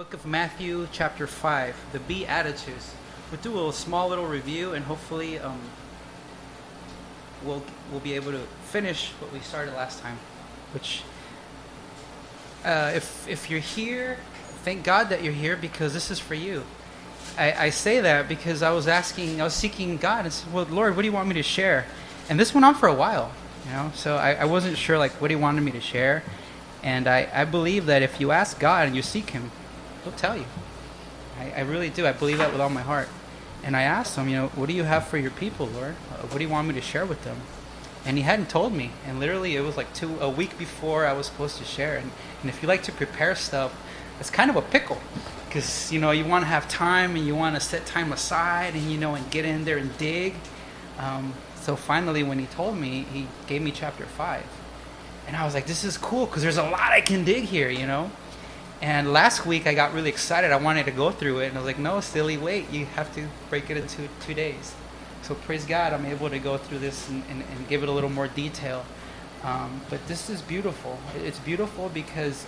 Book of Matthew, chapter 5, the Beatitudes. We'll do a small little review, and hopefully we'll be able to finish what we started last time. Which, if you're here, thank God that you're here, because this is for you. I say that because I was seeking God and said, well, Lord, what do you want me to share? And this went on for a while, so I wasn't sure what he wanted me to share. And I believe that if you ask God and you seek him, he'll tell you. I really do. I believe that with all my heart. And I asked him, what do you have for your people, Lord? What do you want me to share with them? And he hadn't told me. And literally it was a week before I was supposed to share. And if you like to prepare stuff, it's kind of a pickle. Because, you want to have time and you want to set time aside and, and get in there and dig. So finally when he told me, he gave me chapter 5. And I was like, this is cool because there's a lot I can dig here, And last week I got really excited. I wanted to go through it. And I was like, no, silly, wait. You have to break it into 2 days. So praise God, I'm able to go through this and give it a little more detail. But this is beautiful. It's beautiful because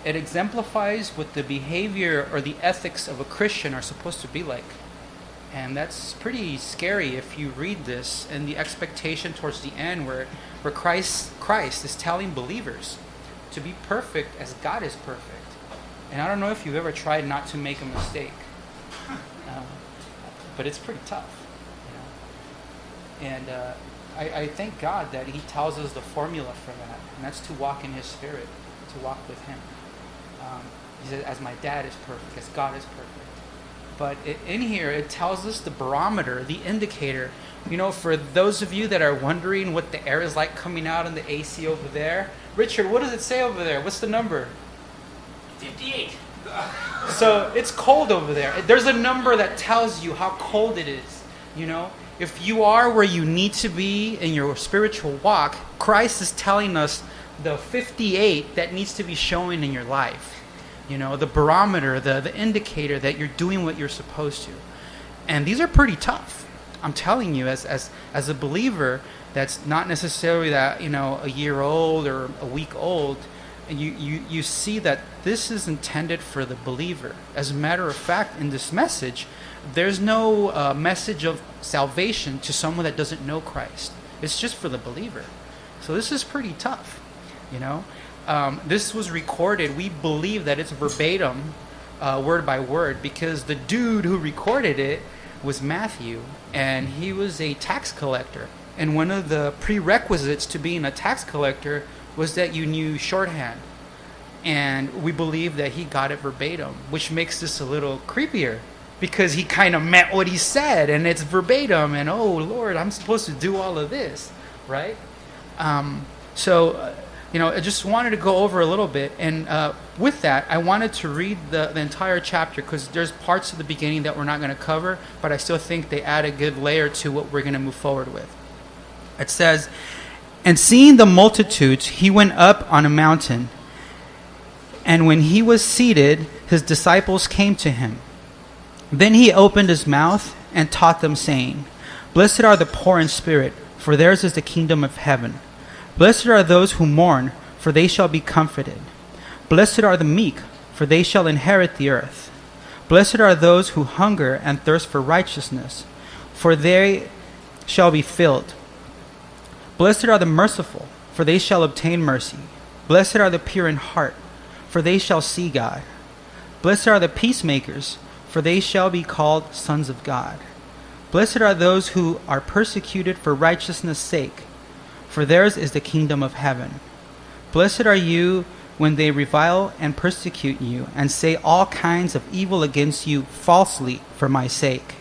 it exemplifies what the behavior or the ethics of a Christian are supposed to be like. And that's pretty scary if you read this and the expectation towards the end where Christ is telling believers to be perfect as God is perfect. And I don't know if you've ever tried not to make a mistake, but it's pretty tough. And I thank God that he tells us the formula for that, and that's to walk in his spirit, to walk with him. He says, as my dad is perfect, as God is perfect. But in here, it tells us the barometer, the indicator. For those of you that are wondering what the air is like coming out in the AC over there, Richard, what does it say over there? What's the number? 58. So it's cold over there. There's a number that tells you how cold it is. If you are where you need to be in your spiritual walk, Christ is telling us the 58 that needs to be showing in your life. The barometer, the indicator that you're doing what you're supposed to. And these are pretty tough. I'm telling you, as a believer that's not necessarily that, a year old or a week old, and you see that this is intended for the believer. As a matter of fact, in this message, there's no message of salvation to someone that doesn't know Christ. It's just for the believer. So this is pretty tough, This was recorded. We believe that it's verbatim, word by word, because the dude who recorded it was Matthew, and he was a tax collector. And one of the prerequisites to being a tax collector was that you knew shorthand. And we believe that he got it verbatim, which makes this a little creepier, because he kind of meant what he said, and it's verbatim, and oh, Lord, I'm supposed to do all of this, right? I just wanted to go over a little bit. And with that, I wanted to read the entire chapter, because there's parts of the beginning that we're not going to cover, but I still think they add a good layer to what we're going to move forward with. It says, and seeing the multitudes, he went up on a mountain. And when he was seated, his disciples came to him. Then he opened his mouth and taught them, saying, Blessed are the poor in spirit, for theirs is the kingdom of heaven. Blessed are those who mourn, for they shall be comforted. Blessed are the meek, for they shall inherit the earth. Blessed are those who hunger and thirst for righteousness, for they shall be filled. Blessed are the merciful, for they shall obtain mercy. Blessed are the pure in heart, for they shall see God. Blessed are the peacemakers, for they shall be called sons of God. Blessed are those who are persecuted for righteousness' sake, for theirs is the kingdom of heaven. Blessed are you when they revile and persecute you, and say all kinds of evil against you falsely for my sake.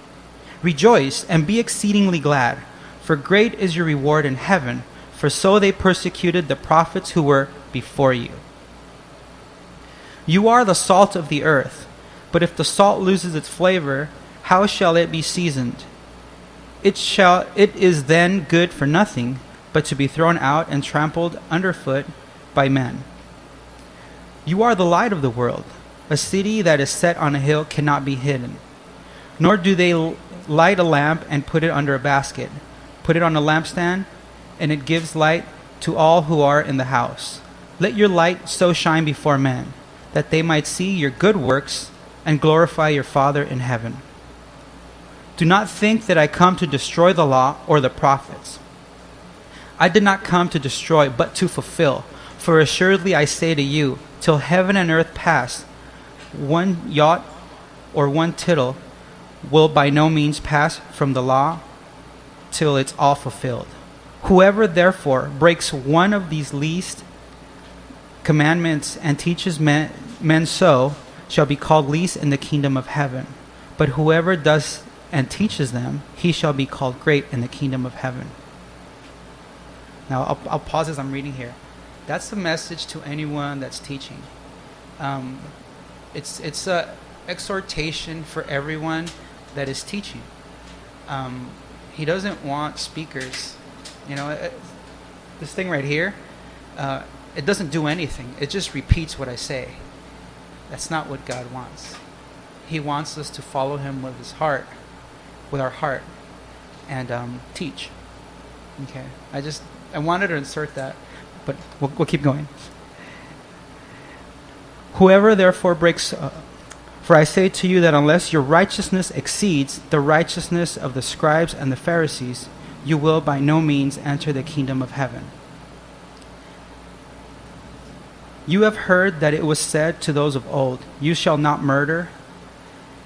Rejoice and be exceedingly glad, for great is your reward in heaven, for so they persecuted the prophets who were before you. You are the salt of the earth, but if the salt loses its flavor, how shall it be seasoned? It is then good for nothing, but to be thrown out and trampled underfoot by men. You are the light of the world. A city that is set on a hill cannot be hidden. Nor do they light a lamp and put it under a basket. Put it on a lampstand, and it gives light to all who are in the house. Let your light so shine before men, that they might see your good works and glorify your Father in heaven. Do not think that I come to destroy the law or the prophets. I did not come to destroy, but to fulfill. For assuredly I say to you, till heaven and earth pass, one jot or one tittle will by no means pass from the law till it's all fulfilled. Whoever therefore breaks one of these least commandments and teaches men so shall be called least in the kingdom of heaven. But whoever does and teaches them, he shall be called great in the kingdom of heaven. Now I'll pause as I'm reading here. That's the message to anyone that's teaching. It's a exhortation for everyone that is teaching. He doesn't want speakers. This thing right here, it doesn't do anything. It just repeats what I say. That's not what God wants. He wants us to follow Him with His heart, with our heart, and teach. Okay. I wanted to insert that, but we'll keep going. Whoever therefore breaks, for I say to you that unless your righteousness exceeds the righteousness of the scribes and the Pharisees, you will by no means enter the kingdom of heaven. You have heard that it was said to those of old, you shall not murder,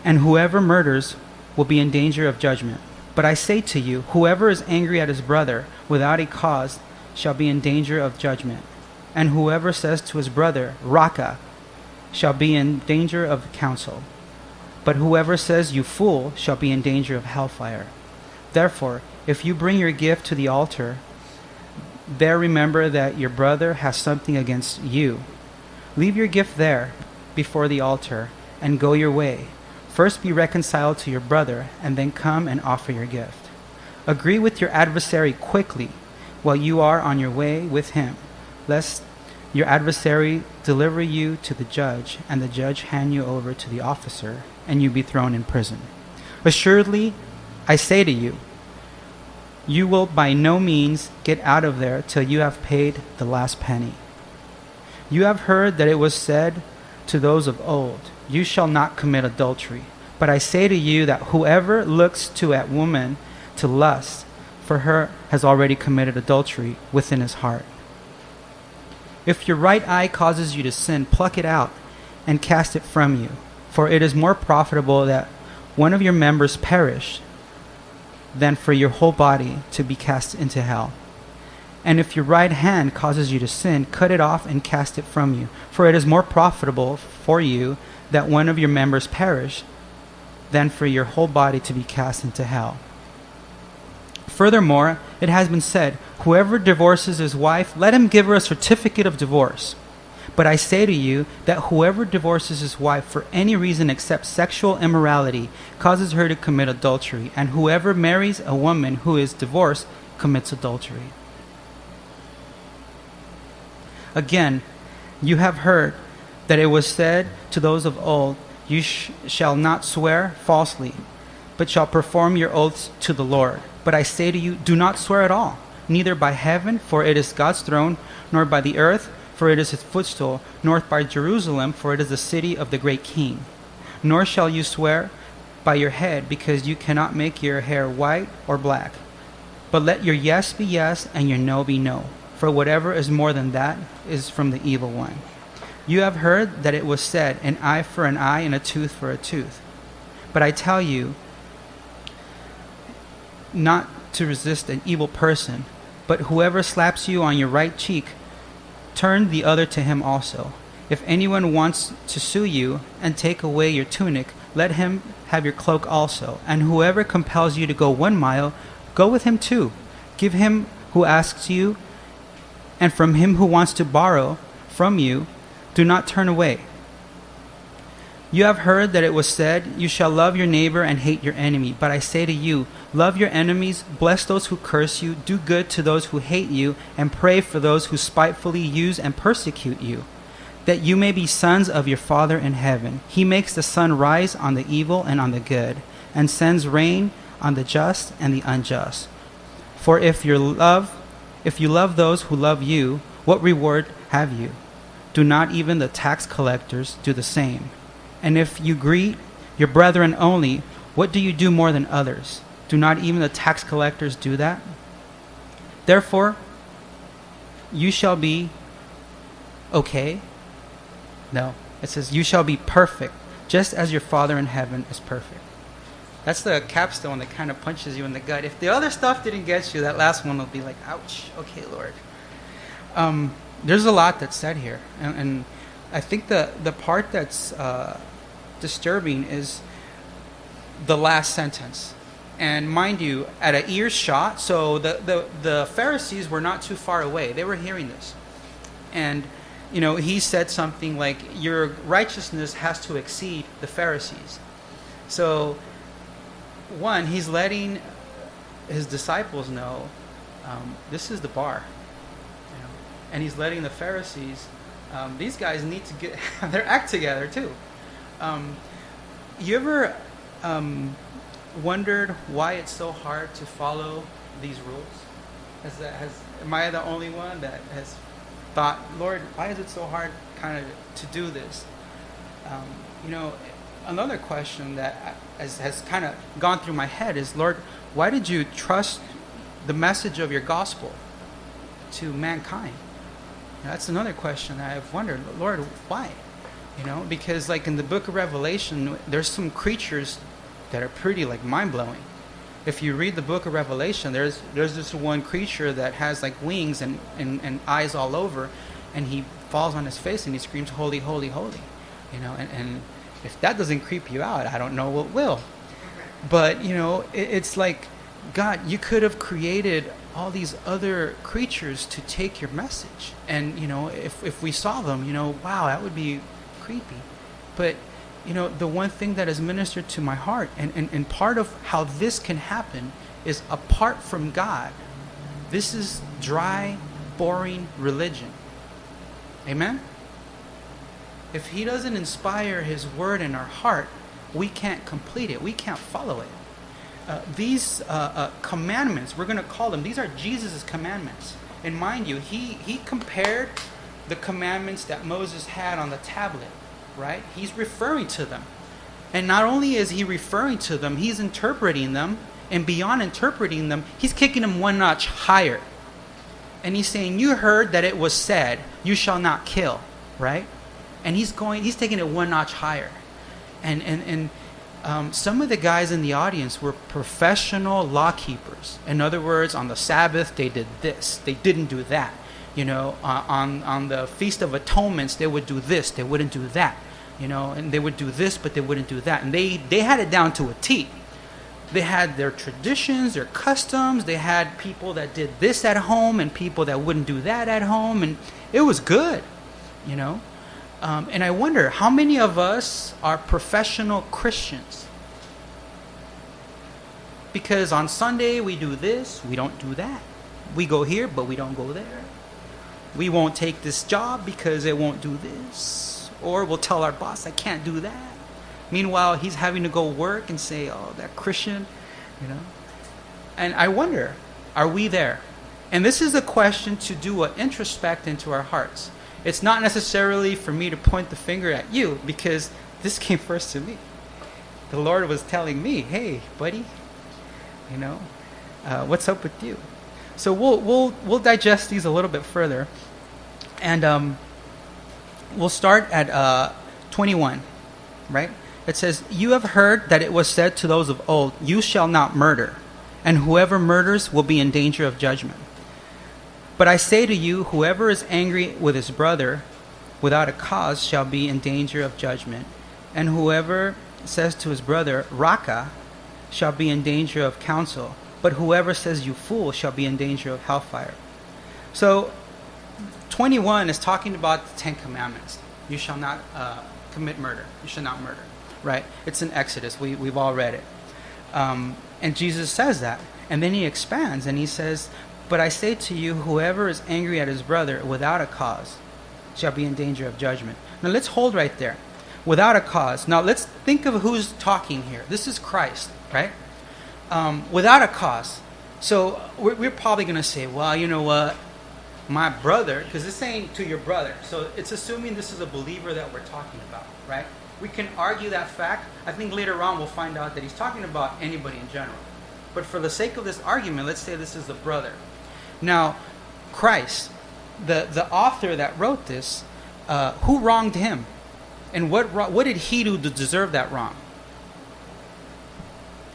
and whoever murders will be in danger of judgment. But I say to you, whoever is angry at his brother without a cause shall be in danger of judgment. And whoever says to his brother, Raka, shall be in danger of council. But whoever says, you fool, shall be in danger of hellfire. Therefore, if you bring your gift to the altar, there remember that your brother has something against you. Leave your gift there before the altar and go your way. First be reconciled to your brother, and then come and offer your gift. Agree with your adversary quickly while you are on your way with him, lest your adversary deliver you to the judge, and the judge hand you over to the officer, and you be thrown in prison. Assuredly, I say to you, you will by no means get out of there till you have paid the last penny. You have heard that it was said to those of old, you shall not commit adultery. But I say to you that whoever looks to a woman to lust for her has already committed adultery within his heart. If your right eye causes you to sin, pluck it out and cast it from you. For it is more profitable that one of your members perish than for your whole body to be cast into hell. And if your right hand causes you to sin, cut it off and cast it from you. For it is more profitable for you that one of your members perish than for your whole body to be cast into hell. Furthermore, it has been said, whoever divorces his wife, let him give her a certificate of divorce. But I say to you that whoever divorces his wife for any reason except sexual immorality causes her to commit adultery, and whoever marries a woman who is divorced commits adultery. Again, you have heard that it was said to those of old, you shall not swear falsely, but shall perform your oaths to the Lord. But I say to you, do not swear at all, neither by heaven, for it is God's throne, nor by the earth, for it is his footstool, nor by Jerusalem, for it is the city of the great king. Nor shall you swear by your head, because you cannot make your hair white or black. But let your yes be yes, and your no be no. For whatever is more than that is from the evil one. You have heard that it was said, an eye for an eye and a tooth for a tooth. But I tell you, not to resist an evil person, but whoever slaps you on your right cheek, turn the other to him also. If anyone wants to sue you and take away your tunic, let him have your cloak also. And whoever compels you to go 1 mile, go with him 2. Give him who asks you, and from him who wants to borrow from you, do not turn away. You have heard that it was said, you shall love your neighbor and hate your enemy. But I say to you, love your enemies, bless those who curse you, do good to those who hate you, and pray for those who spitefully use and persecute you, that you may be sons of your Father in heaven. He makes the sun rise on the evil and on the good, and sends rain on the just and the unjust. For if you love those who love you, what reward have you? do not even the tax collectors do the same? And if you greet your brethren only, what do you do more than others? Do not even the tax collectors do that? Therefore, you shall be okay? No. It says, you shall be perfect, just as your Father in heaven is perfect. That's the capstone that kind of punches you in the gut. If the other stuff didn't get you, that last one will be like, ouch, okay, Lord. There's a lot that's said here. And I think the part that's disturbing is the last sentence. And mind you, at an earshot, so the Pharisees were not too far away. They were hearing this. And, he said something like, your righteousness has to exceed the Pharisees. So, one, he's letting his disciples know this is the bar. And he's letting the Pharisees, these guys need to have their act together too. You ever wondered why it's so hard to follow these rules? Am I the only one that has thought, Lord, why is it so hard kind of to do this? Another question that has kind of gone through my head is, Lord, why did you trust the message of your gospel to mankind? That's another question that I've wondered, Lord, why? Because like in the book of Revelation, there's some creatures that are pretty like mind-blowing. If you read the book of Revelation, there's this one creature that has like wings and eyes all over, and he falls on his face and he screams, holy, holy, holy. And if that doesn't creep you out, I don't know what will. But, it's like, God, you could have created all these other creatures to take your message. And, if we saw them, wow, that would be creepy. But, the one thing that has ministered to my heart, and part of how this can happen is apart from God. This is dry, boring religion. Amen? If he doesn't inspire his word in our heart, we can't complete it. We can't follow it. These commandments, we're going to call them, these are Jesus' commandments. And mind you, he compared the commandments that Moses had on the tablet, right? He's referring to them. And not only is he referring to them, he's interpreting them. And beyond interpreting them, he's kicking them one notch higher. And he's saying, you heard that it was said, you shall not kill, right? And he's taking it one notch higher. And some of the guys in the audience were professional law keepers. In other words, on the Sabbath, they did this. They didn't do that. On the Feast of Atonements, they would do this. They wouldn't do that. And they would do this, but they wouldn't do that. And they had it down to a T. They had their traditions, their customs. They had people that did this at home and people that wouldn't do that at home. And it was good, And I wonder, how many of us are professional Christians? Because on Sunday we do this, we don't do that. We go here, but we don't go there. We won't take this job because it won't do this. Or we'll tell our boss, I can't do that. Meanwhile, he's having to go work and say, oh, that Christian, And I wonder, are we there? And this is a question to do an introspect into our hearts. It's not necessarily for me to point the finger at you, because this came first to me. The Lord was telling me, hey, buddy, what's up with you? So we'll digest these a little bit further. And we'll start at 21, right? It says, you have heard that it was said to those of old, you shall not murder, and whoever murders will be in danger of judgment. But I say to you, whoever is angry with his brother without a cause shall be in danger of judgment. And whoever says to his brother, Raka, shall be in danger of counsel. But whoever says, you fool, shall be in danger of hellfire. So 21 is talking about the 10 Commandments. You shall not commit murder. You shall not murder. Right? It's in Exodus. We've all read it. And Jesus says that. And then he expands and he says, but I say to you, whoever is angry at his brother without a cause shall be in danger of judgment. Now let's hold right there. Without a cause. Now let's think of who's talking here. This is Christ, right? Without a cause. So we're probably going to say, well, you know what? my brother, because it's saying to your brother, so it's assuming this is a believer that we're talking about, right? We can argue that fact. I think later on we'll find out that he's talking about anybody in general. But for the sake of this argument, let's say this is the brother. Now, Christ, the author that wrote this, who wronged him? And what did he do to deserve that wrong?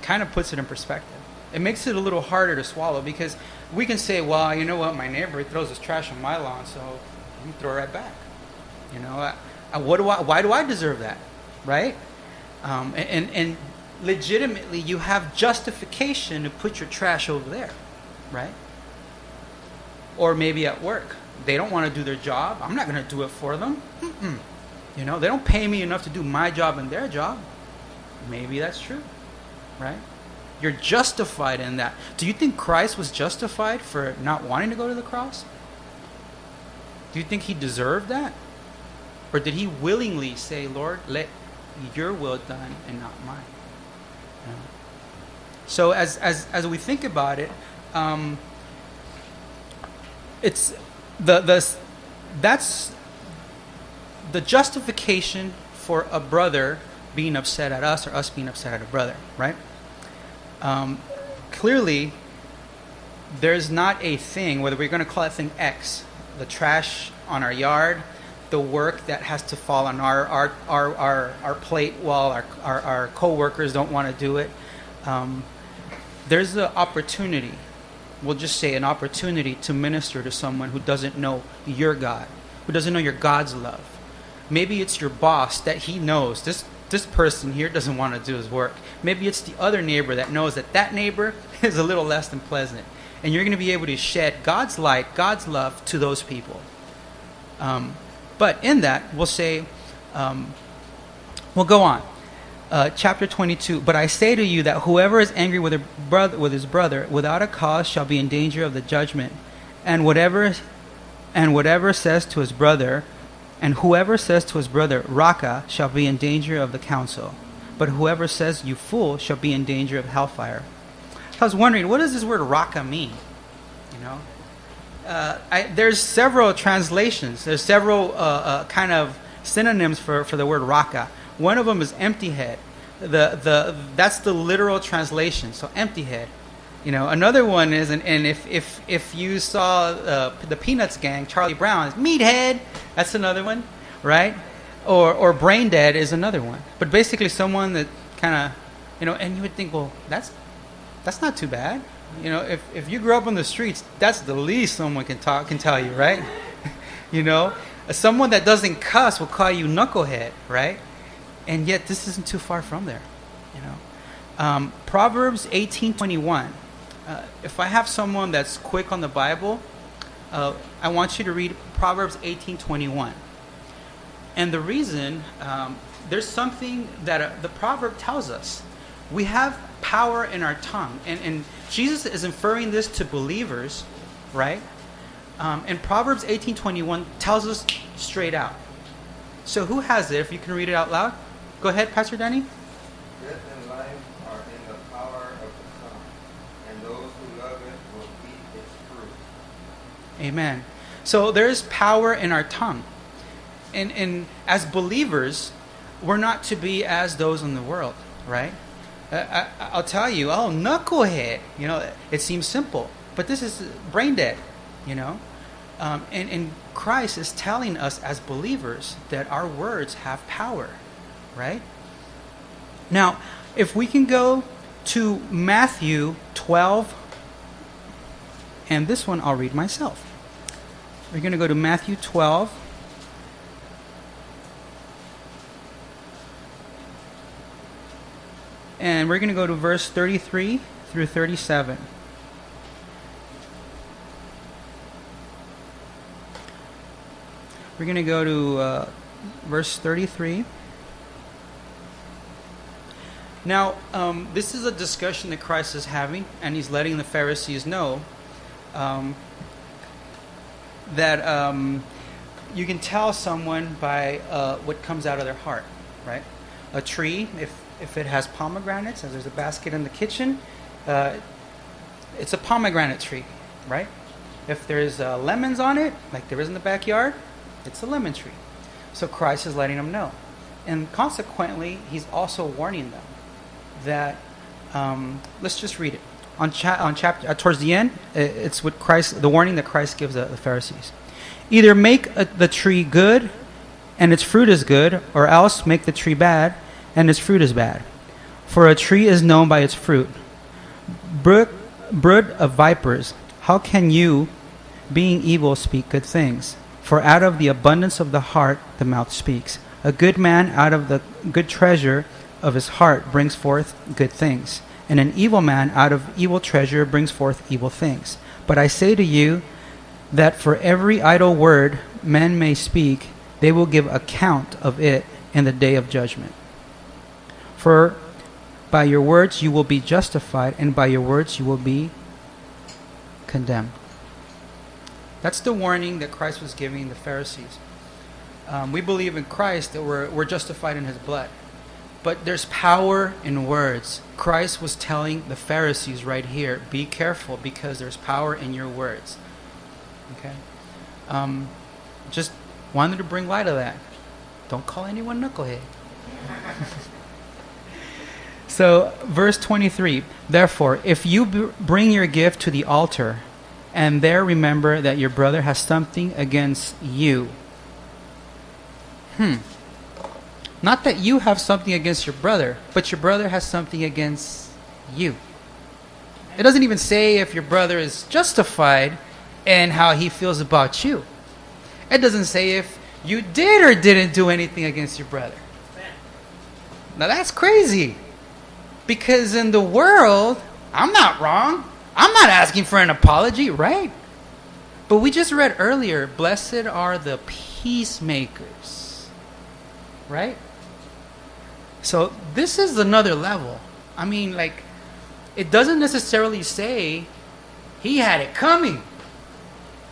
Kind of puts it in perspective. It makes it a little harder to swallow, because we can say, well, you know what, my neighbor throws his trash on my lawn, so I'm throw it right back. You know, why do I deserve that, right? And legitimately, you have justification to put your trash over there, right? Or maybe at work, they don't want to do their job. I'm not going to do it for them. You know, they don't pay me enough to do my job and their job. Maybe that's true, right? You're justified in that. Do you think Christ was justified for not wanting to go to the cross? Do you think he deserved that? Or did he willingly say, Lord, let your will done and not mine? You know? So as we think about it, it's that's the justification for a brother being upset at us, or us being upset at a brother, right? Clearly, there's not a thing, whether we're going to call that thing X, the trash on our yard, the work that has to fall on our plate while our co-workers don't want to do it. There's the opportunity, we'll just say an opportunity to minister to someone who doesn't know your God, who doesn't know your God's love. Maybe it's your boss that he knows this person here doesn't want to do his work. Maybe it's the other neighbor that knows that neighbor is a little less than pleasant. And you're going to be able to shed God's light, God's love to those people. But in that, we'll say, we'll go on. Chapter 22, but I say to you that whoever is angry with his brother without a cause shall be in danger of the judgment. And whatever says to his brother, and whoever says to his brother, Raka, shall be in danger of the council. But whoever says, you fool, shall be in danger of hellfire. I was wondering, what does this word Raka mean? You know, there's several translations. There's several kind of synonyms for the word Raka. One of them is empty head. That's the literal translation. So empty head. You know, another one is, and if you saw the Peanuts gang, Charlie Brown, is meathead. That's another one, right? Or brain dead is another one. But basically, someone that kind of, you know, and you would think, well, that's not too bad. You know, if you grew up on the streets, that's the least someone can tell you, right? You know, someone that doesn't cuss will call you knucklehead, right? And yet, this isn't too far from there. You know, Proverbs 18:21. If I have someone that's quick on the Bible, I want you to read Proverbs 18:21. And the reason, there's something that the proverb tells us. We have power in our tongue. And Jesus is inferring this to believers, right? And Proverbs 18:21 tells us straight out. So who has it? If you can read it out loud. Go ahead, Pastor Danny. Death and life are in the power of the tongue, and those who love it will eat its fruit. Amen. So there is power in our tongue. And as believers, we're not to be as those in the world, right? I'll tell you, oh, knucklehead. You know, it seems simple, but this is brain dead, you know. And Christ is telling us as believers that our words have power, right? Now, if we can go to Matthew 12, and this one I'll read myself. We're going to go to Matthew 12. And we're going to go to verse 33 through 37. We're going to go to verse 33. Now, this is a discussion that Christ is having, and he's letting the Pharisees know that you can tell someone by what comes out of their heart, right? A tree, if it has pomegranates, as there's a basket in the kitchen, it's a pomegranate tree, right? If there's lemons on it, like there is in the backyard, it's a lemon tree. So Christ is letting them know. And consequently, he's also warning them that, let's just read it. On chapter towards the end, it's what Christ, the warning that Christ gives the Pharisees. Either make the tree good, and its fruit is good, or else make the tree bad, and its fruit is bad. For a tree is known by its fruit. Brood of vipers, how can you, being evil, speak good things? For out of the abundance of the heart the mouth speaks. A good man out of the good treasure of his heart brings forth good things, and an evil man out of evil treasure brings forth evil things. But I say to you that for every idle word men may speak, they will give account of it in the day of judgment. For by your words you will be justified, and by your words you will be condemned. That's the warning that Christ was giving the Pharisees. We believe in Christ that we're justified in his blood. But there's power in words. Christ was telling the Pharisees right here, be careful because there's power in your words. Okay? Just wanted to bring light to that. Don't call anyone knucklehead. So, verse 23, therefore, if you bring your gift to the altar, and there remember that your brother has something against you. Not that you have something against your brother, but your brother has something against you. It doesn't even say if your brother is justified in how he feels about you. It doesn't say if you did or didn't do anything against your brother. Now that's crazy. Because in the world, I'm not wrong. I'm not asking for an apology, right? But we just read earlier, blessed are the peacemakers. Right? So this is another level. I mean, like, it doesn't necessarily say he had it coming.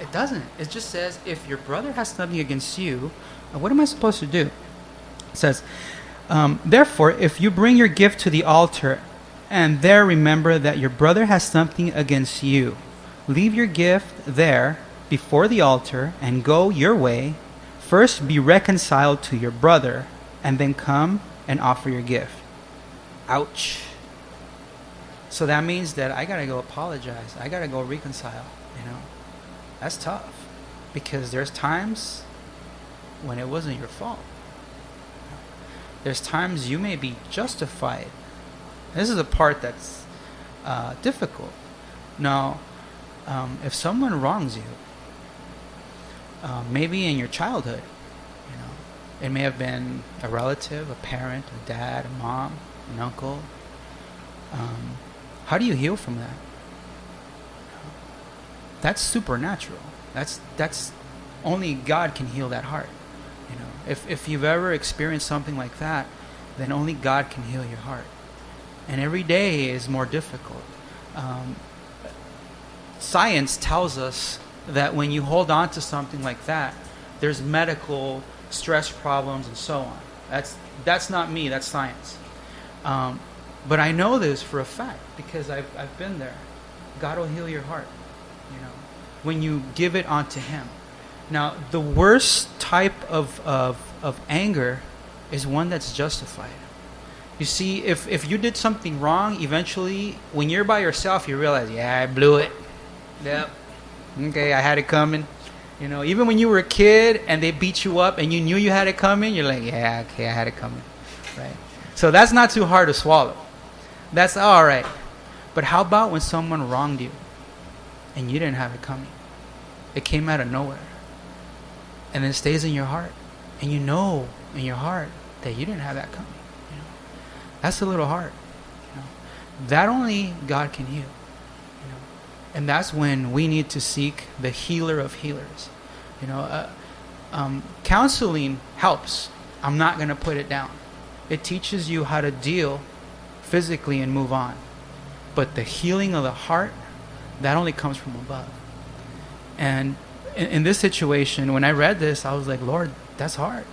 It doesn't. It just says if your brother has something against you, what am I supposed to do? It says, therefore, if you bring your gift to the altar and there remember that your brother has something against you, leave your gift there before the altar and go your way. First be reconciled to your brother and then come and offer your gift. Ouch. So that means that I got to go apologize. I got to go reconcile, you know. That's tough because there's times when it wasn't your fault. There's times you may be justified. This is the part that's difficult. Now, if someone wrongs you, maybe in your childhood, you know, it may have been a relative, a parent, a dad, a mom, an uncle. How do you heal from that? That's supernatural. That's only God can heal that heart. You know, if you've ever experienced something like that, then only God can heal your heart. And every day is more difficult. Science tells us that when you hold on to something like that, there's medical stress problems and so on. That's not me. That's science. But I know this for a fact because I've been there. God will heal your heart. You know, when you give it onto Him. Now, the worst type of anger is one that's justified. You see, if you did something wrong, eventually, when you're by yourself, you realize, yeah, I blew it. Yep. Okay, I had it coming. You know, even when you were a kid and they beat you up and you knew you had it coming, you're like, yeah, okay, I had it coming. Right? So that's not too hard to swallow. That's all right. But how about when someone wronged you and you didn't have it coming? It came out of nowhere. And it stays in your heart. And you know in your heart that you didn't have that coming. You know? That's a little hard. You know? That only God can heal. You know? And that's when we need to seek the healer of healers. You know, counseling helps. I'm not going to put it down. It teaches you how to deal physically and move on. But the healing of the heart, that only comes from above. And in this situation, when I read this, I was like, Lord, that's hard.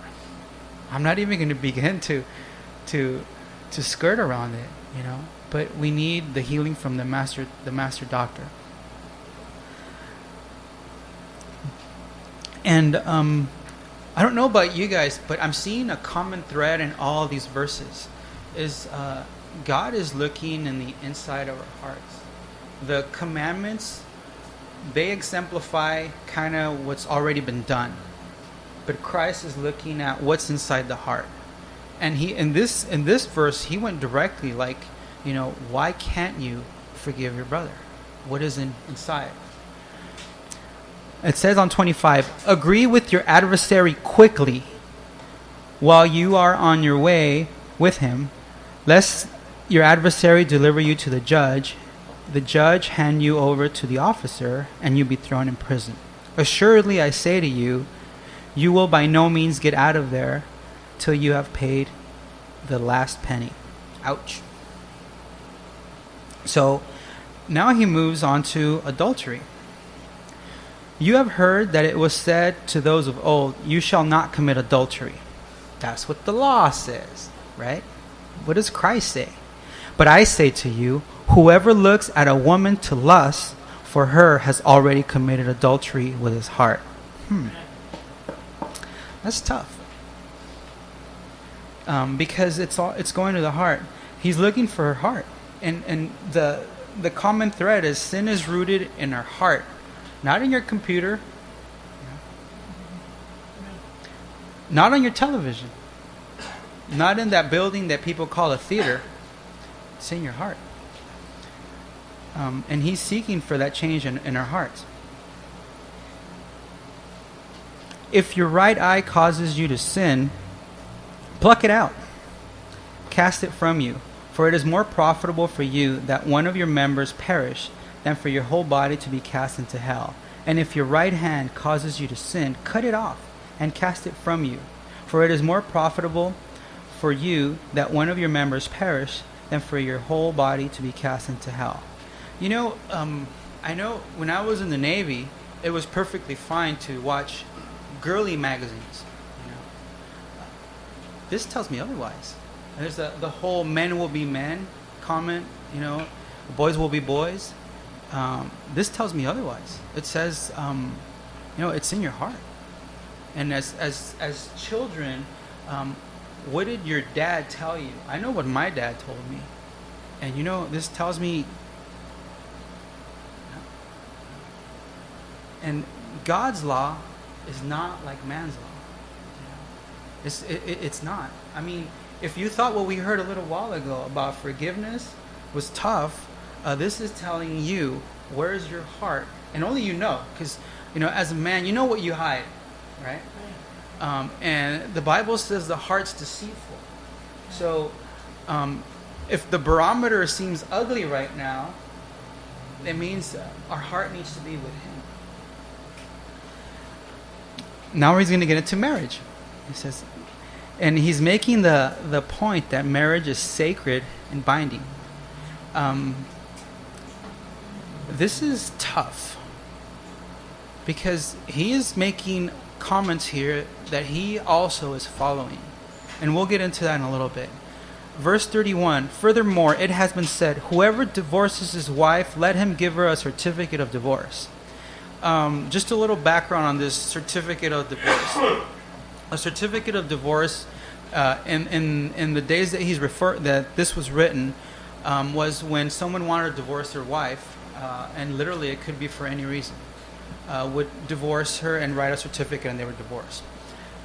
I'm not even going to begin to skirt around it, you know. But we need the healing from the master doctor. And I don't know about you guys, but I'm seeing a common thread in all these verses. Is God is looking in the inside of our hearts. The commandments, they exemplify kind of what's already been done. But Christ is looking at what's inside the heart. And he in this verse, he went directly like, why can't you forgive your brother? What is inside? It says on 25, agree with your adversary quickly while you are on your way with him, lest your adversary deliver you to the judge hand you over to the officer, and you be thrown in prison. Assuredly, I say to you, you will by no means get out of there till you have paid the last penny. Ouch. So now he moves on to adultery. You have heard that it was said to those of old, you shall not commit adultery. That's what the law says, right? What does Christ say? But I say to you, whoever looks at a woman to lust for her has already committed adultery with his heart. That's tough. Because it's going to the heart. He's looking for her heart. And the common thread is sin is rooted in our heart. Not in your computer. Not on your television. Not in that building that people call a theater. It's in your heart. And he's seeking for that change in our hearts. If your right eye causes you to sin, pluck it out. Cast it from you. For it is more profitable for you that one of your members perish than for your whole body to be cast into hell. And if your right hand causes you to sin, cut it off and cast it from you. For it is more profitable for you that one of your members perish than for your whole body to be cast into hell. I know when I was in the Navy, it was perfectly fine to watch girly magazines. This tells me otherwise. And there's the whole men will be men comment, boys will be boys. This tells me otherwise. It says, it's in your heart. And as children, what did your dad tell you? I know what my dad told me. And this tells me, and God's law is not like man's law. It's not. I mean, if you thought what we heard a little while ago about forgiveness was tough, this is telling you, where is your heart? And only because, as a man, you know what you hide, right? And the Bible says the heart's deceitful. So if the barometer seems ugly right now, it means our heart needs to be with him. Now he's going to get into marriage. He says, and he's making the point that marriage is sacred and binding. This is tough because he is making comments here that he also is following. And we'll get into that in a little bit. Verse 31, furthermore, it has been said, whoever divorces his wife, let him give her a certificate of divorce. Just a little background on this certificate of divorce. A certificate of divorce, in the days that that this was written, was when someone wanted to divorce their wife, and literally it could be for any reason, would divorce her and write a certificate, and they were divorced.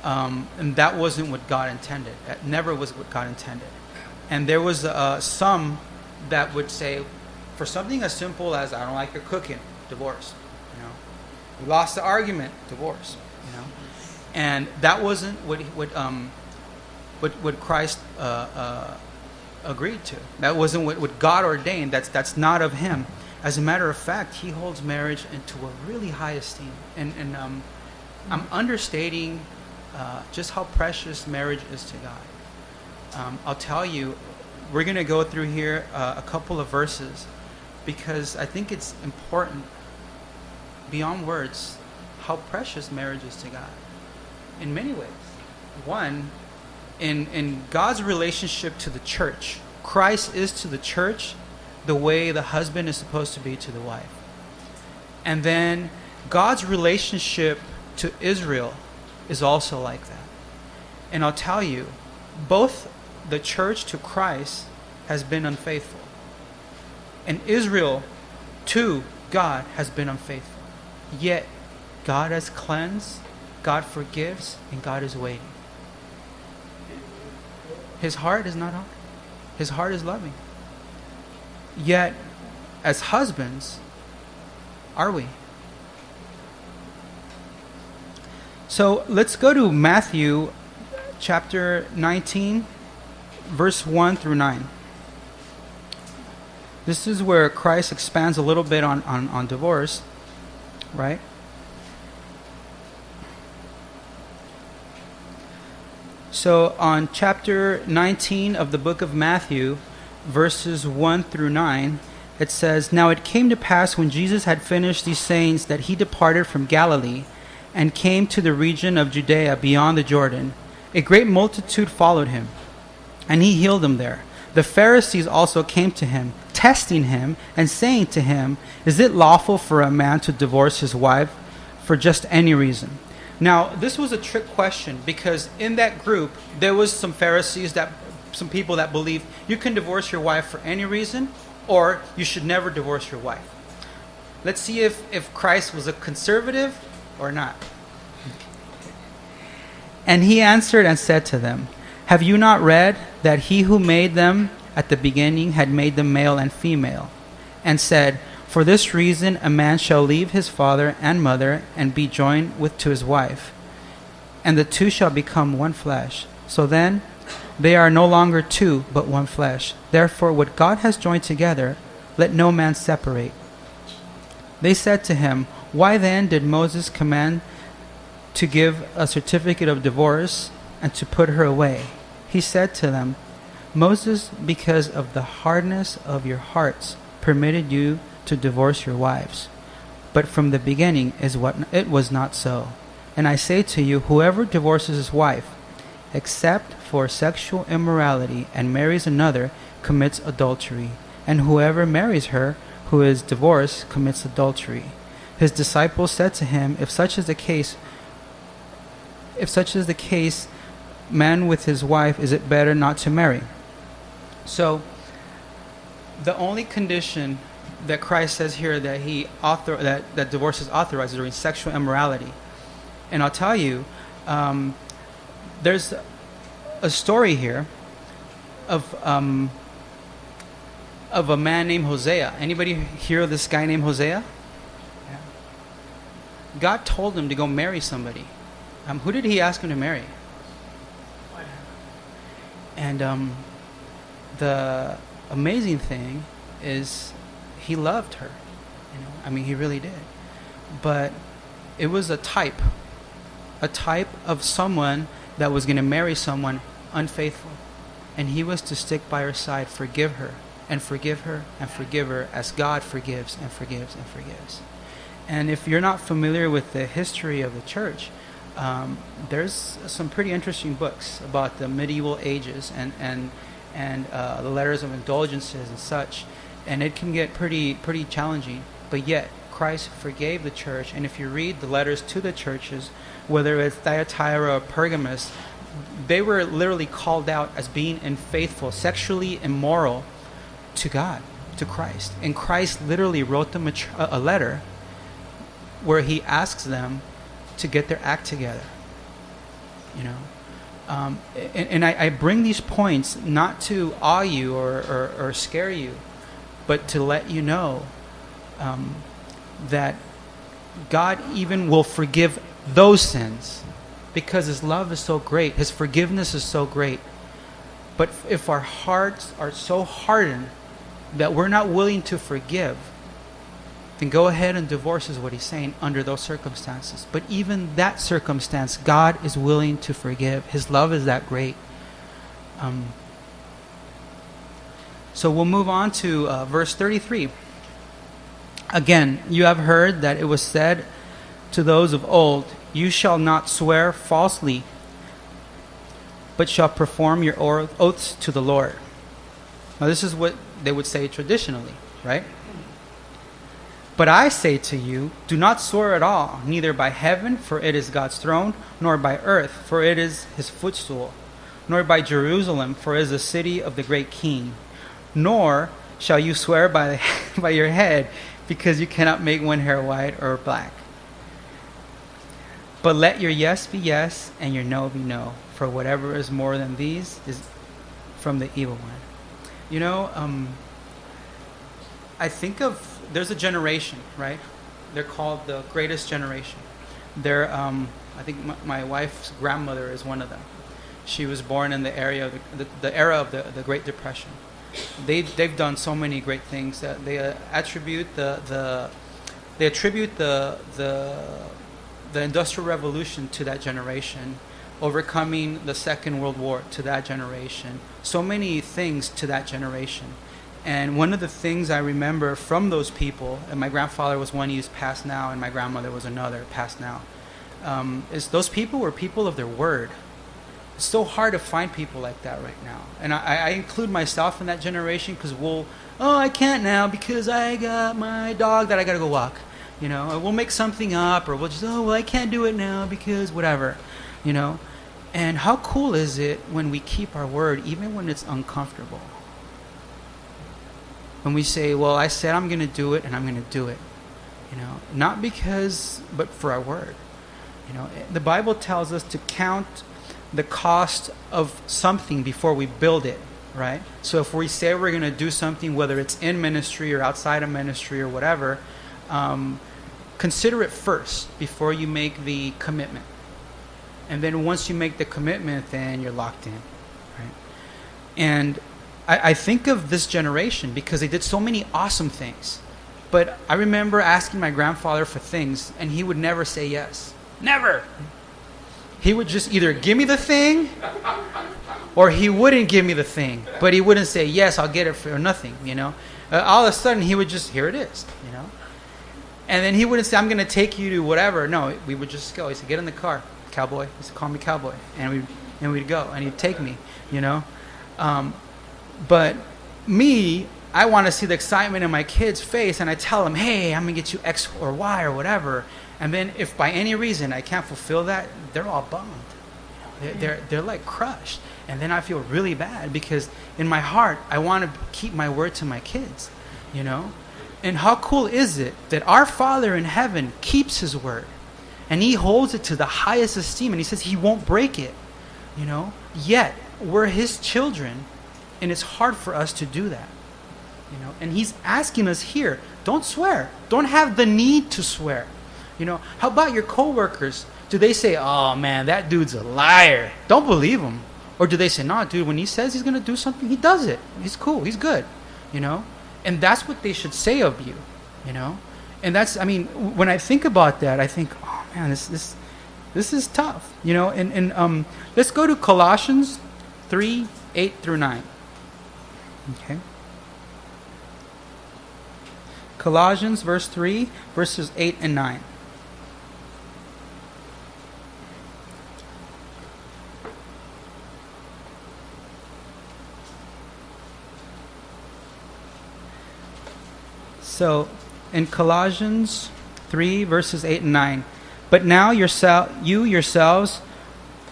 And that wasn't what God intended. That never was what God intended. And there was some that would say, for something as simple as I don't like your cooking, divorce. We lost the argument, divorce. And that wasn't what Christ agreed to. That wasn't what God ordained. That's not of him. As a matter of fact, he holds marriage into a really high esteem. And I'm understating just how precious marriage is to God. I'll tell you, we're going to go through here a couple of verses because I think it's important, beyond words, how precious marriage is to God. In many ways. One, in God's relationship to the church, Christ is to the church the way the husband is supposed to be to the wife. And then God's relationship to Israel is also like that. And I'll tell you, both the church to Christ has been unfaithful, and Israel to God has been unfaithful. Yet God has cleansed, God forgives, and God is waiting. His heart is not hard. His heart is loving. Yet, as husbands, are we? So let's go to Matthew chapter 19, verse 1 through 9. This is where Christ expands a little bit on divorce, right? So on chapter 19 of the book of Matthew, verses 1 through 9, it says, "Now it came to pass when Jesus had finished these sayings that he departed from Galilee and came to the region of Judea beyond the Jordan. A great multitude followed him, and he healed them there. The Pharisees also came to him, testing him and saying to him, 'Is it lawful for a man to divorce his wife for just any reason?'" Now, this was a trick question because in that group, there was some Pharisees, some people that believed you can divorce your wife for any reason, or you should never divorce your wife. Let's see if Christ was a conservative or not. "And he answered and said to them, 'Have you not read that he who made them at the beginning had made them male and female, and said, For this reason a man shall leave his father and mother and be joined to his wife, and the two shall become one flesh. So then they are no longer two, but one flesh. Therefore what God has joined together, let no man separate.' They said to him, 'Why then did Moses command to give a certificate of divorce and to put her away?' He said to them, 'Moses, because of the hardness of your hearts, permitted you to divorce your wives. But from the beginning it was not so. And I say to you, whoever divorces his wife, except for sexual immorality, and marries another, commits adultery. And whoever marries her who is divorced commits adultery.' His disciples said to him, If such is the case, man with his wife, is it better not to marry?" So, the only condition that Christ says here that that divorce is authorized during sexual immorality. And I'll tell you, there's a story here of a man named Hosea. Anybody hear of this guy named Hosea? Yeah. God told him to go marry somebody. Who did he ask him to marry? And the amazing thing is he loved her. He really did. But it was a type of someone that was going to marry someone unfaithful. And he was to stick by her side, forgive her, and forgive her, and forgive her as God forgives and forgives and forgives. And if you're not familiar with the history of the church, there's some pretty interesting books about the medieval ages and the letters of indulgences and such. And it can get pretty challenging. But yet, Christ forgave the church. And if you read the letters to the churches, whether it's Thyatira or Pergamos, they were literally called out as being unfaithful, sexually immoral to God, to Christ. And Christ literally wrote them a letter where he asks them to get their act together. And I bring these points not to awe you or scare you, but to let you know that God even will forgive those sins because his love is so great, his forgiveness is so great. But if our hearts are so hardened that we're not willing to forgive, then go ahead and divorce is what he's saying under those circumstances. But even that circumstance, God is willing to forgive. His love is that great. So we'll move on to verse 33. "Again, you have heard that it was said to those of old, 'You shall not swear falsely, but shall perform your oaths to the Lord.'" Now this is what they would say traditionally, right? But I say to you, do not swear at all, neither by heaven, for it is God's throne, nor by earth, for it is his footstool, nor by Jerusalem, for it is the city of the great king. Nor shall you swear by your head, because you cannot make one hair white or black. But let your yes be yes, and your no be no, for whatever is more than these is from the evil one. You know, I think of, there's a generation, right? They're called the greatest generation. They're, I think my wife's grandmother is one of them. She was born in the area of the era of the Great Depression. They've done so many great things that they attribute the Industrial Revolution to that generation, overcoming the Second World War to that generation. So many things to that generation. And one of the things I remember from those people, and my grandfather was one, he's passed now, and my grandmother was another, passed now, is those people were people of their word. It's so hard to find people like that right now. And I include myself in that generation because I can't now because I got my dog that I got to go walk. You know, we'll make something up, or we'll just, I can't do it now because whatever, you know. And how cool is it when we keep our word, even when it's uncomfortable? When we say, well, I said I'm going to do it, and I'm going to do it. You know, not because, but for our word. You know, the Bible tells us to count the cost of something before we build it, right? So if we say we're going to do something, whether it's in ministry or outside of ministry or whatever, consider it first before you make the commitment. And then once you make the commitment, then you're locked in, right? And I think of this generation because they did so many awesome things. But I remember asking my grandfather for things, and he would never say yes. Never! He would just either give me the thing, or he wouldn't give me the thing. But he wouldn't say, yes, I'll get it for nothing, you know. All of a sudden, he would just, here it is, you know. And then he wouldn't say, I'm going to take you to whatever. No, we would just go. He said, get in the car, cowboy. He said, call me cowboy. And we'd go, and he'd take me, you know. But me, I want to see the excitement in my kid's face, and I tell them, hey, I'm going to get you X or Y or whatever. And then if by any reason I can't fulfill that, they're all bummed. They're like crushed. And then I feel really bad because in my heart, I want to keep my word to my kids, you know. And how cool is it that our Father in heaven keeps his word, and he holds it to the highest esteem, and he says he won't break it, you know. Yet we're his children, and it's hard for us to do that, you know. And he's asking us here, don't swear. Don't have the need to swear. You know, how about your coworkers? Do they say, oh man, that dude's a liar? Don't believe him. Or do they say, no, dude, when he says he's going to do something, he does it. He's cool. He's good. You know? And that's what they should say of you. You know? And that's, I mean, when I think about that, I think, oh man, this is tough. You know? And let's go to Colossians 3, 8 through 9. Okay? Colossians verse 3, verses 8 and 9. So, in Colossians 3, verses 8 and 9, but now you yourselves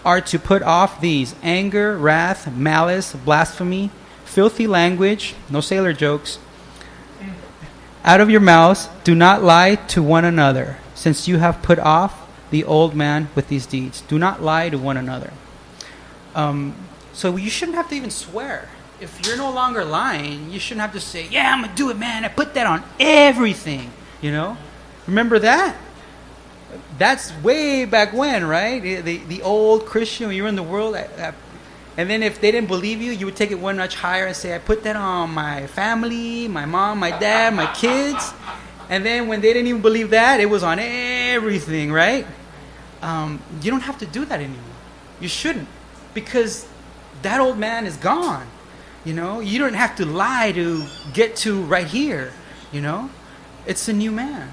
are to put off these: anger, wrath, malice, blasphemy, filthy language, no sailor jokes, out of your mouths. Do not lie to one another, since you have put off the old man with these deeds. Do not lie to one another. So you shouldn't have to even swear. If you're no longer lying, you shouldn't have to say, yeah, I'm going to do it, man. I put that on everything, you know? Remember that? That's way back when, right? The old Christian, when you were in the world. And then if they didn't believe you, you would take it one notch higher and say, I put that on my family, my mom, my dad, my kids. And then when they didn't even believe that, it was on everything, right? You don't have to do that anymore. You shouldn't. Because that old man is gone. You know, you don't have to lie to get to right here, you know. It's a new man.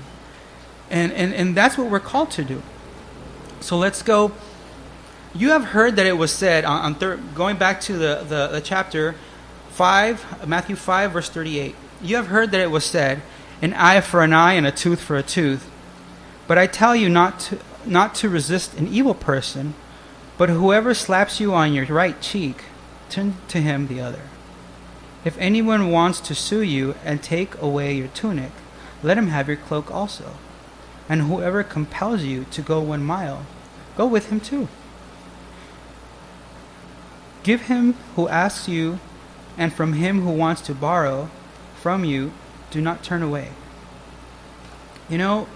And that's what we're called to do. So let's go. You have heard that it was said, going back to the chapter 5, Matthew 5, verse 38. You have heard that it was said, an eye for an eye and a tooth for a tooth. But I tell you not to resist an evil person, but whoever slaps you on your right cheek, turn to him the other. If anyone wants to sue you and take away your tunic, let him have your cloak also. And whoever compels you to go 1 mile, go with him too. Give him who asks you, and from him who wants to borrow from you, do not turn away. You know,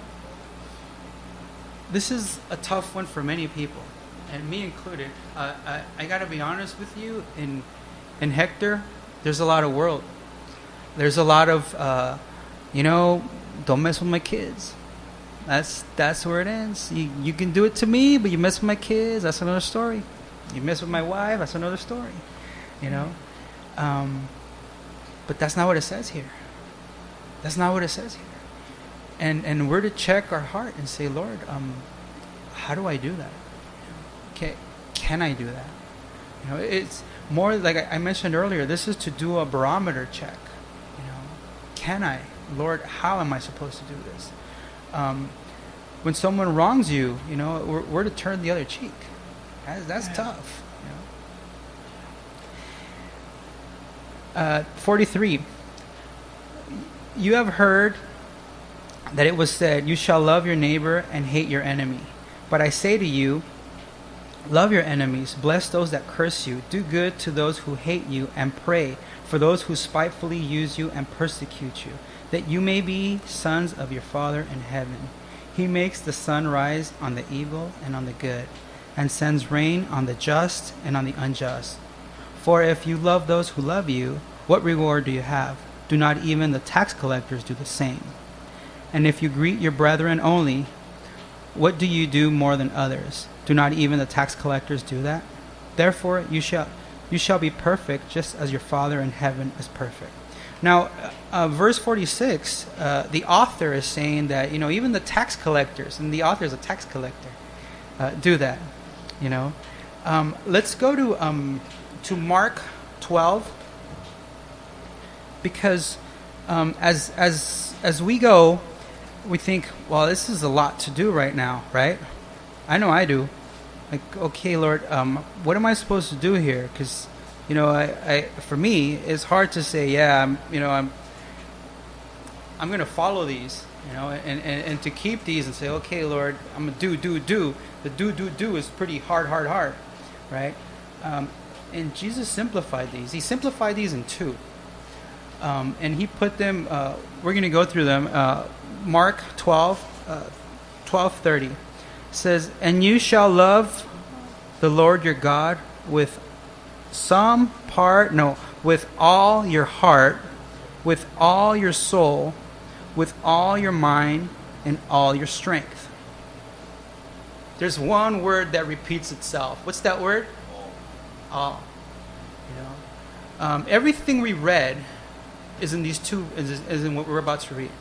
this is a tough one for many people, and me included. I got to be honest with you, in Hector, there's a lot of world. There's a lot of, don't mess with my kids. That's where it ends. You can do it to me, but you mess with my kids, that's another story. You mess with my wife, that's another story. But that's not what it says here. That's not what it says here. And we're to check our heart and say, Lord, how do I do that? Can I do that? It's more like I mentioned earlier, this is to do a barometer check. Can I? Lord, how am I supposed to do this? When someone wrongs you, we're to turn the other cheek. That's tough. 43. You have heard that it was said, you shall love your neighbor and hate your enemy. But I say to you, love your enemies, bless those that curse you, do good to those who hate you, and pray for those who spitefully use you and persecute you, that you may be sons of your Father in heaven. He makes the sun rise on the evil and on the good, and sends rain on the just and on the unjust. For if you love those who love you, what reward do you have? Do not even the tax collectors do the same? And if you greet your brethren only, what do you do more than others? Do not even the tax collectors do that? Therefore you shall be perfect, just as your Father in heaven is perfect. Now, verse 46, the author is saying that even the tax collectors, and the author is a tax collector, do that. Let's go to Mark 12, because as we go, we think, well, this is a lot to do right now, right? I know I do. Like, okay, Lord, what am I supposed to do here? Because I for me, it's hard to say, yeah, I'm going to follow these, and to keep these and say, okay, Lord, I'm going to do. The do is pretty hard, right? And Jesus simplified these. He simplified these in 2. And he put them, we're going to go through them. Mark 12:30 says, and you shall love the Lord your God with with all your heart, with all your soul, with all your mind, and all your strength. There's one word that repeats itself. What's that word? All. Everything we read is in these 2, is in what we're about to read.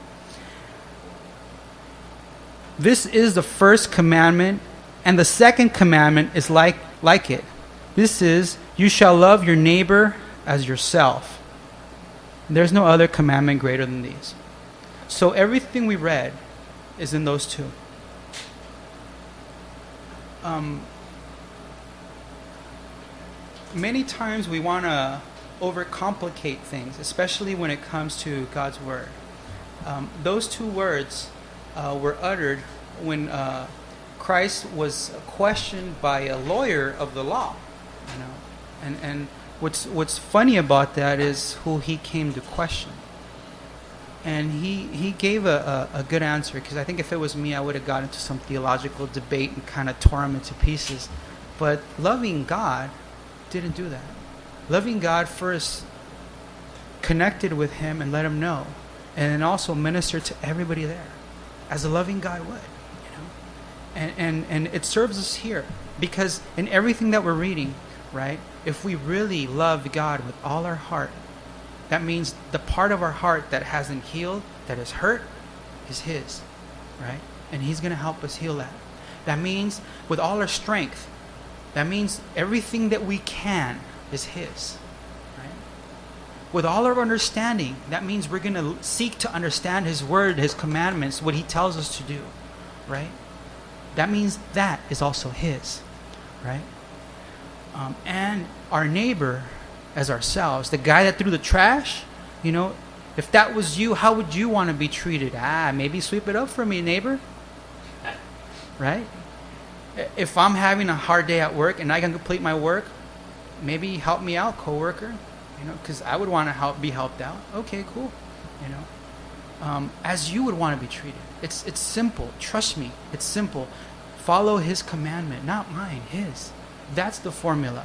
This is the first commandment, and the second commandment is like it. This is, you shall love your neighbor as yourself. There's no other commandment greater than these. So everything we read is in those 2. Many times we want to overcomplicate things, especially when it comes to God's word. Those 2 words were uttered when Christ was questioned by a lawyer of the law. And what's funny about that is who he came to question. And he gave a good answer, because I think if it was me, I would have got into some theological debate and kind of tore him into pieces. But loving God didn't do that. Loving God first connected with him and let him know, and then also ministered to everybody there, as a loving God would. And it serves us here, because in everything that we're reading, right, if we really love God with all our heart, that means the part of our heart that hasn't healed, that is hurt, is his, right? And he's going to help us heal that. That means with all our strength, that means everything that we can is his, right? with all our understanding. That means we're going to seek to understand His word, His commandments, what He tells us to do, right? That means that is also His, right? And our neighbor as ourselves, the guy that threw the trash, if that was you, how would you want to be treated? Maybe sweep it up for me, neighbor, right? If I'm having a hard day at work and I can complete my work, maybe help me out, coworker, because I would want to be helped out. Okay, cool, as you would want to be treated. It's simple. Trust me, it's simple. Follow His commandment, not mine, His. That's the formula.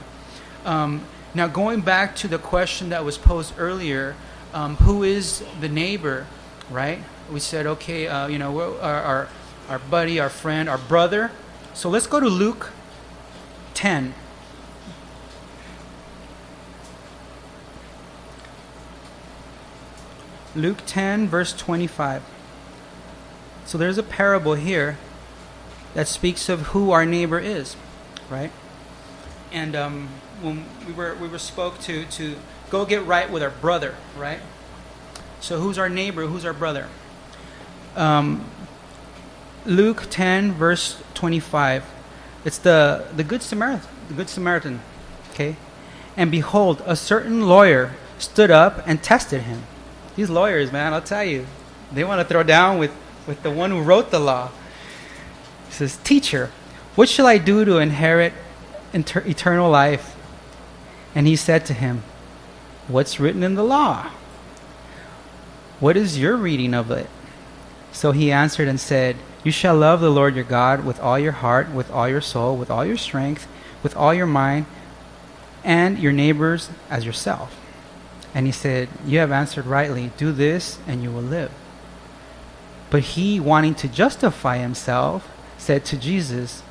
Now, going back to the question that was posed earlier, who is the neighbor, right? We said, okay, our buddy, our friend, our brother. So let's go to Luke 10. Luke 10, verse 25. So there's a parable here that speaks of who our neighbor is, right? And when we were spoke to go get right with our brother, right? So who's our neighbor? Who's our brother? Luke 10, verse 25. It's the Good Samaritan. The Good Samaritan. Okay? And behold, a certain lawyer stood up and tested him. These lawyers, man, I'll tell you, they want to throw down with the one who wrote the law. He says, "Teacher, what shall I do to inherit eternal life?" And he said to him, "What's written in the law? What is your reading of it?" So he answered and said, "You shall love the Lord your God with all your heart, with all your soul, with all your strength, with all your mind, and your neighbors as yourself." And he said, "You have answered rightly. Do this and you will live." But he, wanting to justify himself, said to Jesus,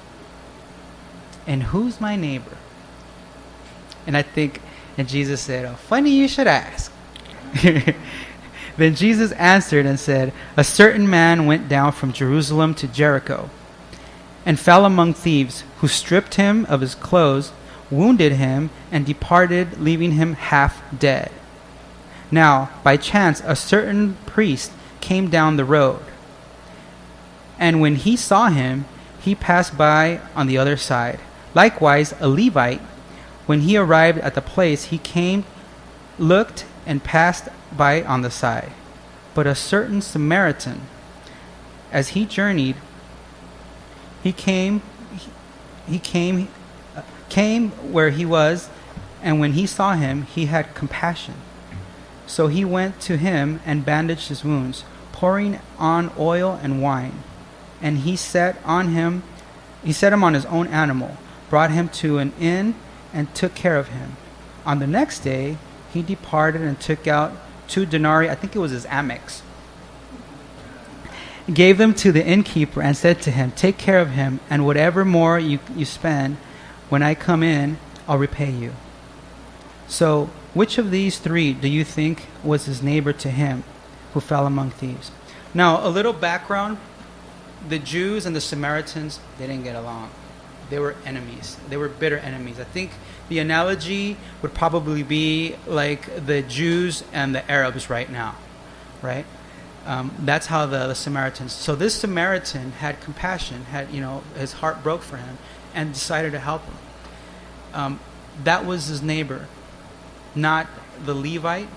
"And who's my neighbor?" And Jesus said, "Oh, funny you should ask." Then Jesus answered and said, "A certain man went down from Jerusalem to Jericho and fell among thieves, who stripped him of his clothes, wounded him, and departed, leaving him half dead. Now, by chance, a certain priest came down the road, and when he saw him, he passed by on the other side. Likewise, a Levite, when he arrived at the place, he came, looked, and passed by on the side. But a certain Samaritan, as he journeyed, came where he was, and when he saw him, he had compassion. So he went to him and bandaged his wounds, pouring on oil and wine. And he set him on his own animal, brought him to an inn, and took care of him. On the next day, he departed and took out 2 denarii, I think it was his Amex, gave them to the innkeeper, and said to him, "Take care of him, and whatever more you spend, when I come in, I'll repay you." So, which of these 3 do you think was his neighbor to him who fell among thieves? Now, a little background. The Jews and the Samaritans, they didn't get along. They were enemies. They were bitter enemies. I think the analogy would probably be like the Jews and the Arabs right now, right? That's how the Samaritans. So this Samaritan had compassion, his heart broke for him, and decided to help him. That was his neighbor, not the Levite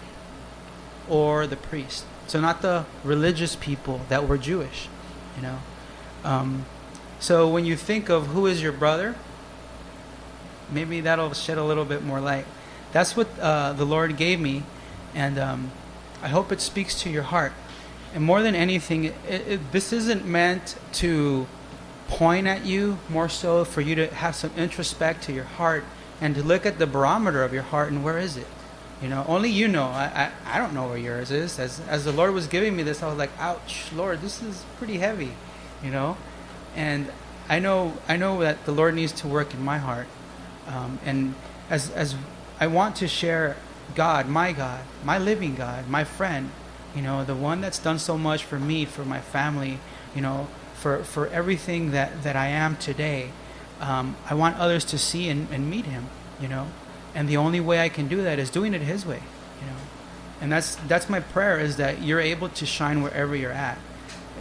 or the priest. So not the religious people that were Jewish, So when you think of who is your brother, maybe that'll shed a little bit more light. That's what the Lord gave me, and I hope it speaks to your heart. And more than anything, this isn't meant to point at you, more so for you to have some introspect to your heart and to look at the barometer of your heart and where is it. Only you know. I don't know where yours is. As the Lord was giving me this, I was like, ouch, Lord, this is pretty heavy, And I know that the Lord needs to work in my heart. And as I want to share God, my living God, my friend, the one that's done so much for me, for my family, for everything that I am today. I want others to see and meet him, And the only way I can do that is doing it His way, And that's my prayer, is that you're able to shine wherever you're at.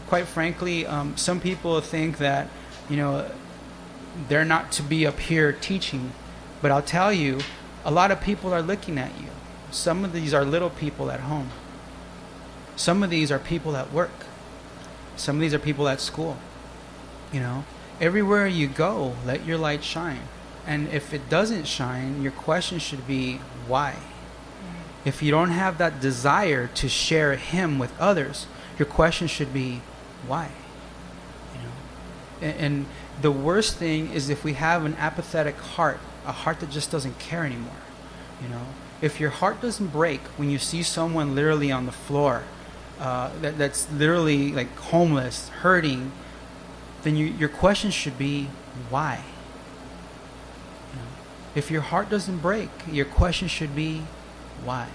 Quite frankly, some people think that, they're not to be up here teaching. But I'll tell you, a lot of people are looking at you. Some of these are little people at home. Some of these are people at work. Some of these are people at school. Everywhere you go, let your light shine. And if it doesn't shine, your question should be, why? If you don't have that desire to share Him with others, your question should be, why? And the worst thing is if we have an apathetic heart, a heart that just doesn't care anymore. If your heart doesn't break when you see someone literally on the floor, that's literally like homeless, hurting, then your question should be, why? If your heart doesn't break, your question should be, why?